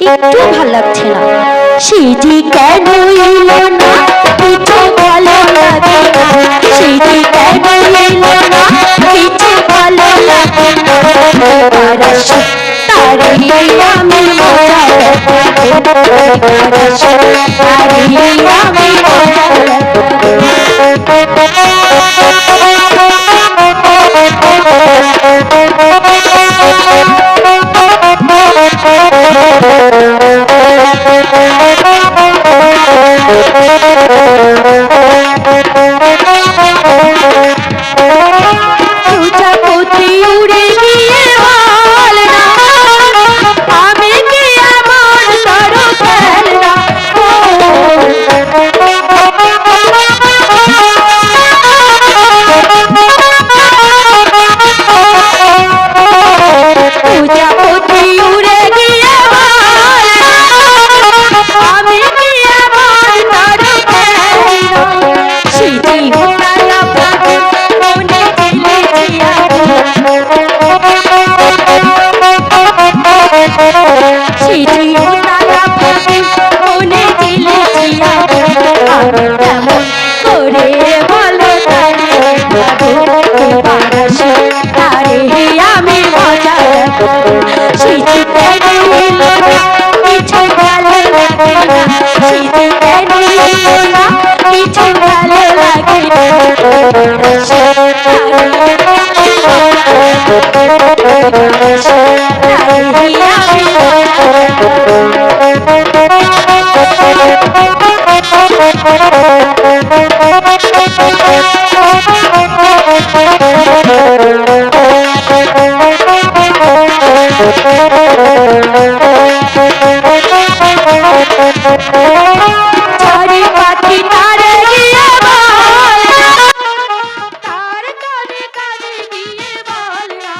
একটু ভাল লাগছে না। সেটি কেন এলো না কিছু ভালো লাগে না, সেটি কেন এলো না কিছু ভালো লাগে না। তার আসে তারে আমি মজা দেখাবো, তার আসে তারে আমি মজা প্রজাপতি উড়ে গিয়ে বল না আমি কি এমন করো খেলনা। প্রজাপতি উড়ে গিয়ে বল না আমি কি এমন করো খেলনা। সেটি উতালা ফাগুন মনে ফেলেছি আগুন, সেটি উতালা ফাগুন মনে ফেলেছি আগুন। আমি কেমন করে বলো তারে ভাবো, এবার আসে তারে আমি মজা দেখাবো। সেটি কেন এলো না কিছু ভালো লাগে না, সেটি কেন এলো না কিছু ভালো লাগে না। এবার আসে তারে আমি মজা দেখাবো, এবার আসে তারে আমি মজা চারি পাখি তারে গিয়ে বল না, তার কানে কানে গিয়ে বল না।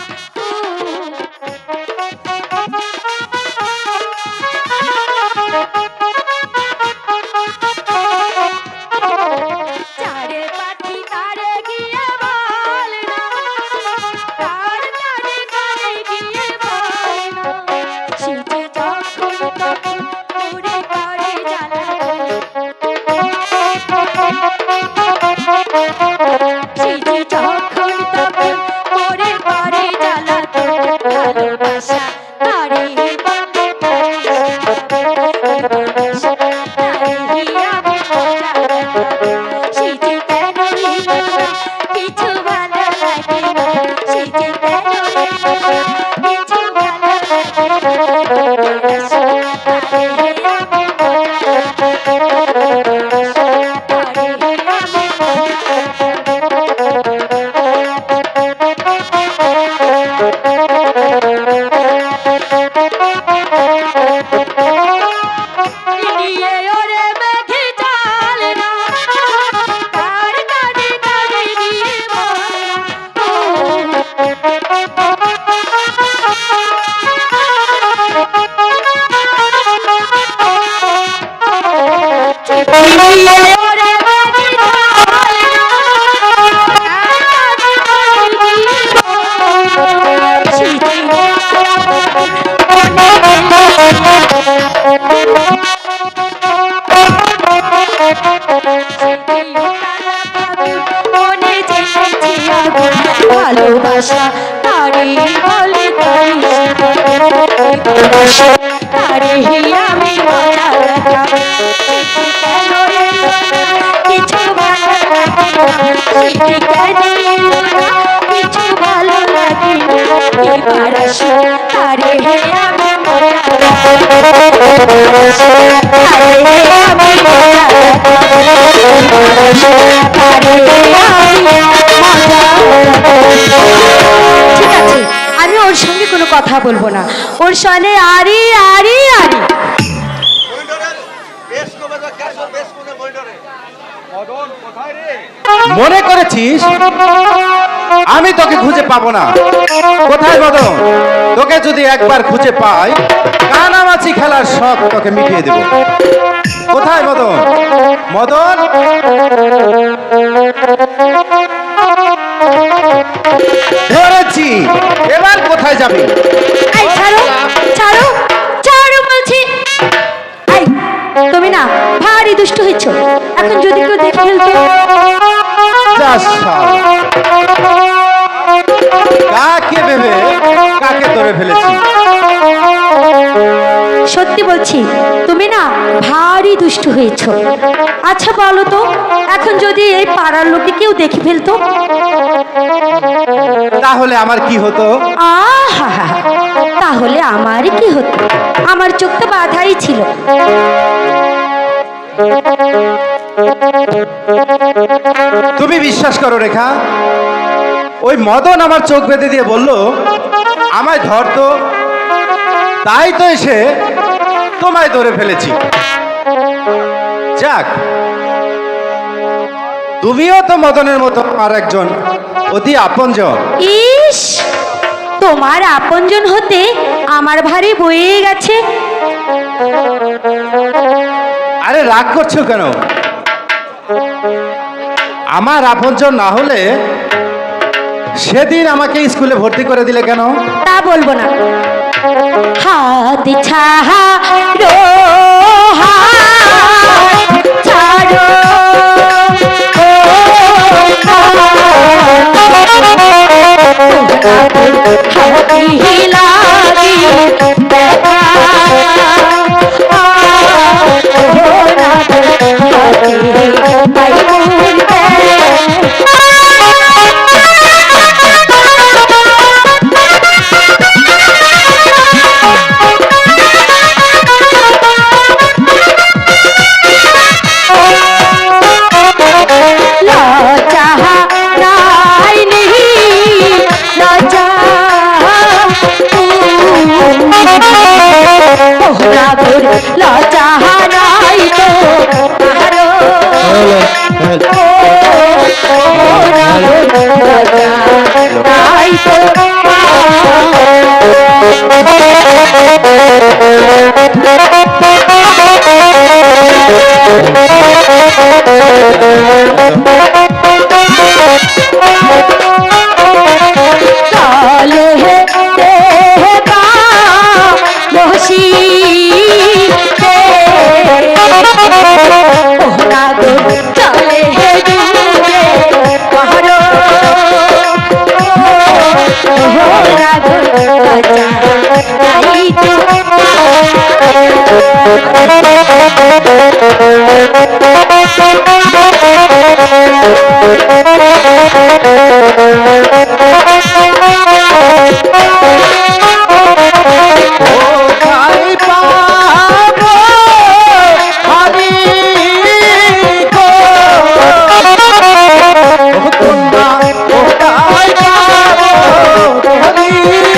চারে পাখি তারে গিয়ে বল না, তার কানে কানে গিয়ে বল না। সেটি যখন তখন উড়ে করে জ্বালাতন, সেটি যখন তখন করে করে জ্বালাতন। ভালোবাসা তারে বলে ভালোবাসা তারে আমি মজা দেখাবো। সেটি কেন এলো না কিছু ভালো লাগে না, সেটি কেন এলো না কিছু ভালো লাগে না। এবার আসে তারে আমি মজা দেখাবো, এবার আসে তারে আমি মজা নিয়ে ওরে মেঘে চাল না, তার কানে কানে গিয়ে বল না। নিয়ে ওরে মেঘে চাল না, তার কানে কানে গিয়ে বল না। সেটি উতালা ফাগুন মনে মনে জেগেছে আগুন। ভালোবাসা তারে বলে তারে আমি মজা দেখাবো। সেটি কেন এলো না কিছু ভালো লাগে না, সেটি কেন এলো না কিছু ভালো লাগে না। এবার আসে তারে আমি মজা দেখাবো, এবার আসে তারে আমি মজা দেখাবো, এবার আসে তারে আমি মজা দেখাবো। ঠিক আছে, আমি ওর সঙ্গে কোনো কথা বলবো না, ওর সঙ্গে আরি আরি আরি। মনে করেছিস আমি তোকে খুঁজে পাবো না? কোথায় মদন? তোকে যদি একবার খুঁজে পাই কানামাছি খেলার শখ তোকে মিটিয়ে দেব। কোথায় মদন? মদন ধরেছি, এবার কোথায় যাবি? ছাড়ো ছাড়ো ছাড়ো বলছি। হয়েছো, এখন যদি কেউ দেখে ফেলতো। যা শালা। কাকে ভেবে কাকে ধরে ফেলেছি? সত্যি বলছি, তুমি না ভারী দুষ্টু হয়েছো। আচ্ছা বলো তো, এখন যদি এই পাড়ার লোকে কেউ দেখে ফেলতো? তাহলে আমার কি হতো? আহা, তাহলে আমার কি হতো? আমার চোখ তো বাধাই ছিল। তুমি বিশ্বাস করো রেখা, ওই মদন আমার চোখ বেঁধে দিয়ে বলল আমায় ধরতো, তাই তো এসে তোমায় ধরে ফেলেছি। যাক, তুমিও তো মদনের মতো আর একজন অতি আপনজন। ইস, তোমার আপনজন হতে আমার ভারী বয়ে গেছে। আরে রাগ করছো কেন? আমার আপনজন না হলে সেদিন আমাকে স্কুলে ভর্তি করে দিলে কেন? তা বলবো না। হাত ছাড়ো, হাত ছাড়ো, হাতি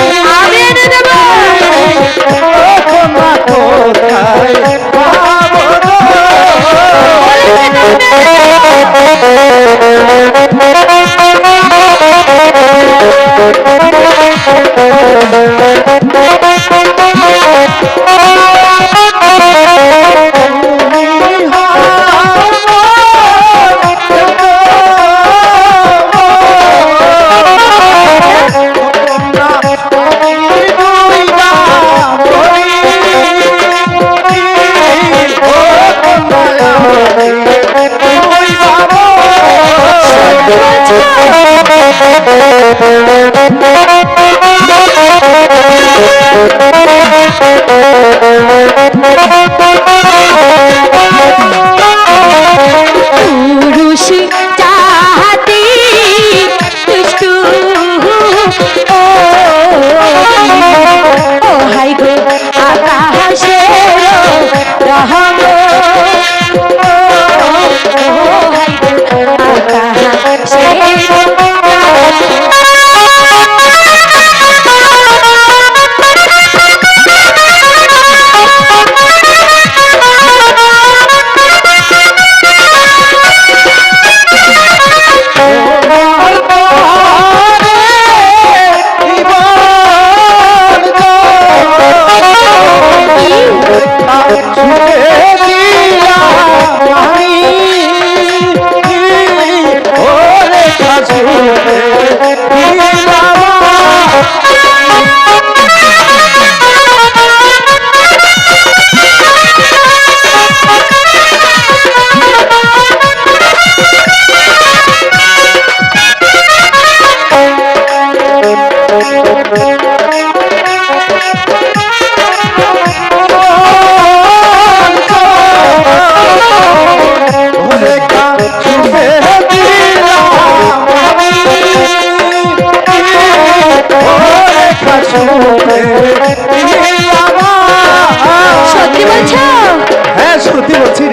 লাগি দেখা,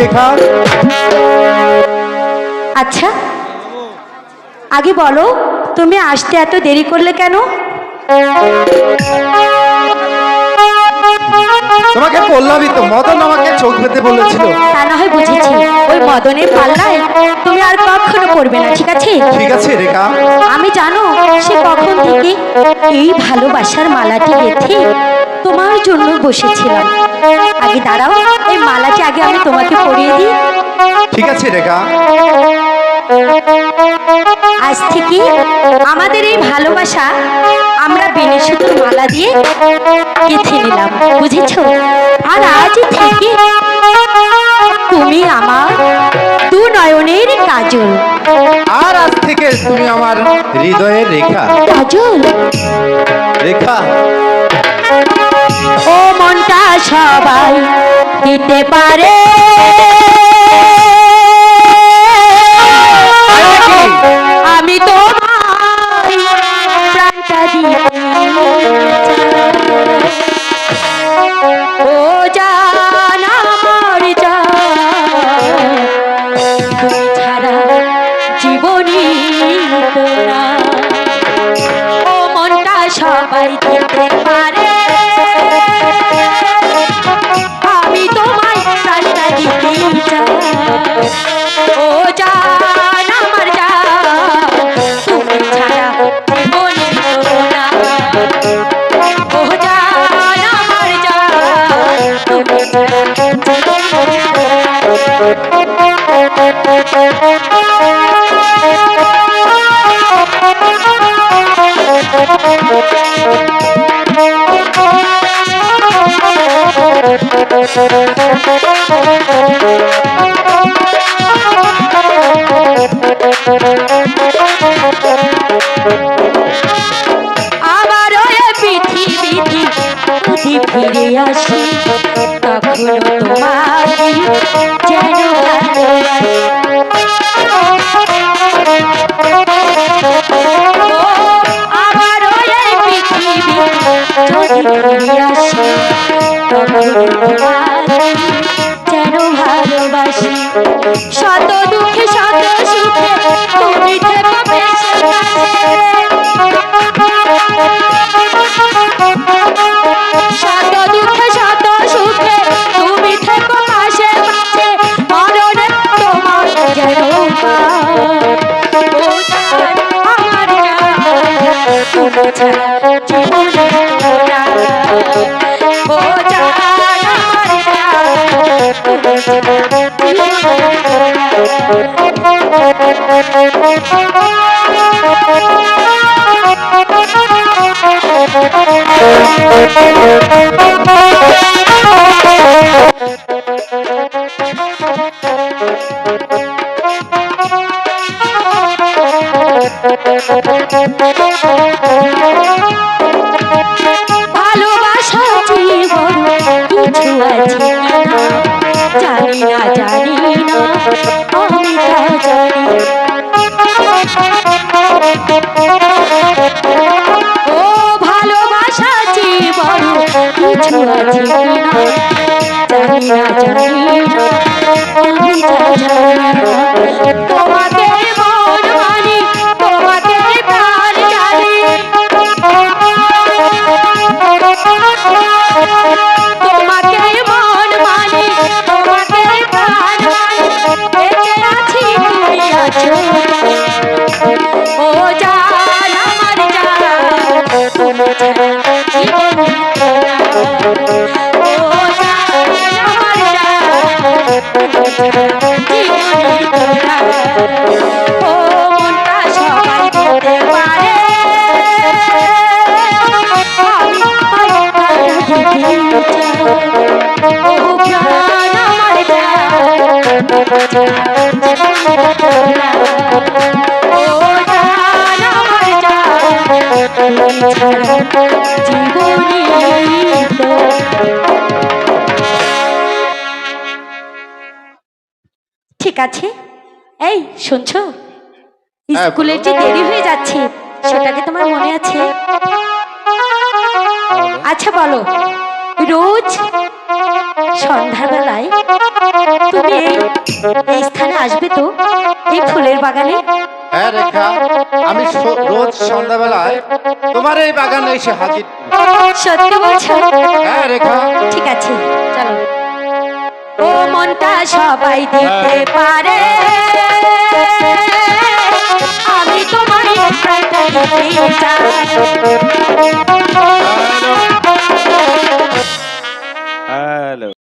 রেখা? আচ্ছা, আগে বলো তুমি আসতে এত দেরি করলে কেন? তোমাকে বললামই তো, মদন আমাকে চোখ বেঁধে বলেছিল। তা না হয় বুঝেছি, ওই মদনের পাল্লায় তুমি আর কখনো পড়বে না, ঠিক আছে? ঠিক আছে রেখা। আমি জানো সে কখন থেকে এই ভালোবাসার মালাটি গেঁথে তোমার জন্য বসেছিলাম। আগে দাঁড়াও, এই মালাটি আগে আমি তোমাকে পরিয়ে দিই। ঠিক আছে রেখা। আজ থেকে আমাদের এই ভালোবাসা আমরা বেনি সুতোর মালা দিয়ে গেঁথে নিলাম, বুঝেছো? আর আজ থেকে তুমি আমার দু নয়নের কাজল। আর আজ থেকে তুমি আমার হৃদয়ের রেখা। কাজল, রেখা, ও মনটা সবাই দিতে পারে, আমি তো প্রাণটা দিতে ও জান আমার জান, তুমি ছাড়া জীবনী না। ও মনটা সবাই দিতে পারে, আমি তোমায় প্রাণটা দিতে চাই। ও জান আমার জান, তুমি ছাড়া জীবনী না। ও জান আমার জান, তুমি ছাড়া আবার ওই পৃথিবীতে যদি ফিরে আসি, তখন তোমাকে যেন ভালোবাসি। ও আবার ওই পৃথিবীতে যদি ফিরে আসি, তখন তোমাকে যেন ভালোবাসি। শত দুঃখে শত সুখে তুমি থেকো বেঁচে কাছে, শত দুঃখে শত সুখে তুমি থেকো পাশে পাশে, মরণে তোমার যেন ও জান আমার জান, তুমি ছাড়া জীবনে না। ও জান আমার জান, তুমি ছাড়া ভালোবাসা জীবন কিছু আছে কিনা জানি না, জানি না, আমি তা জানি। ও ভালোবাসা জীবন কিছু আছে কিনা জানি না, জানি না, আমি তা জানি। তোমাকে মন মানি, তোমাকে প্রাণ জানি, তোমাকে মন মানি, তোমাকে প্রাণ মানি, বেঁচে আছি তুমি আছো। ও জান আমার জান, তুমি ছাড়া জীবনে না। ও জান আমার জান, তুমি ছাড়া জীবনে না। ও মনটা সবাই দিতে পারে, আমি প্রাণটা দিতে চাই। ও প্রাণ আমার জান, তুমি ছাড়া জীবনে না। ও জান আমার জান, তুমি ছাড়া জীবনী তো। ঠিক আছে, এই শুনছো, হ্যাঁ, স্কুলের যে দেরি হয়ে যাচ্ছে সেটাকে তোমার মনে আছে? আচ্ছা বলো, রোজ সন্ধ্যাবেলায় তুমি এই স্থানে আসবে তো, এই ফুলের বাগানে? হ্যাঁ রেখা, আমি রোজ সন্ধ্যাবেলায় তোমার এই বাগানে এসে হাজির। সত্যি বলছো? হ্যাঁ রেখা। ঠিক আছে, চলো। ও মনটা সবাই দিতে পারে, আমি তোমায় প্রাণটা দিতে চাই। হ্যালো।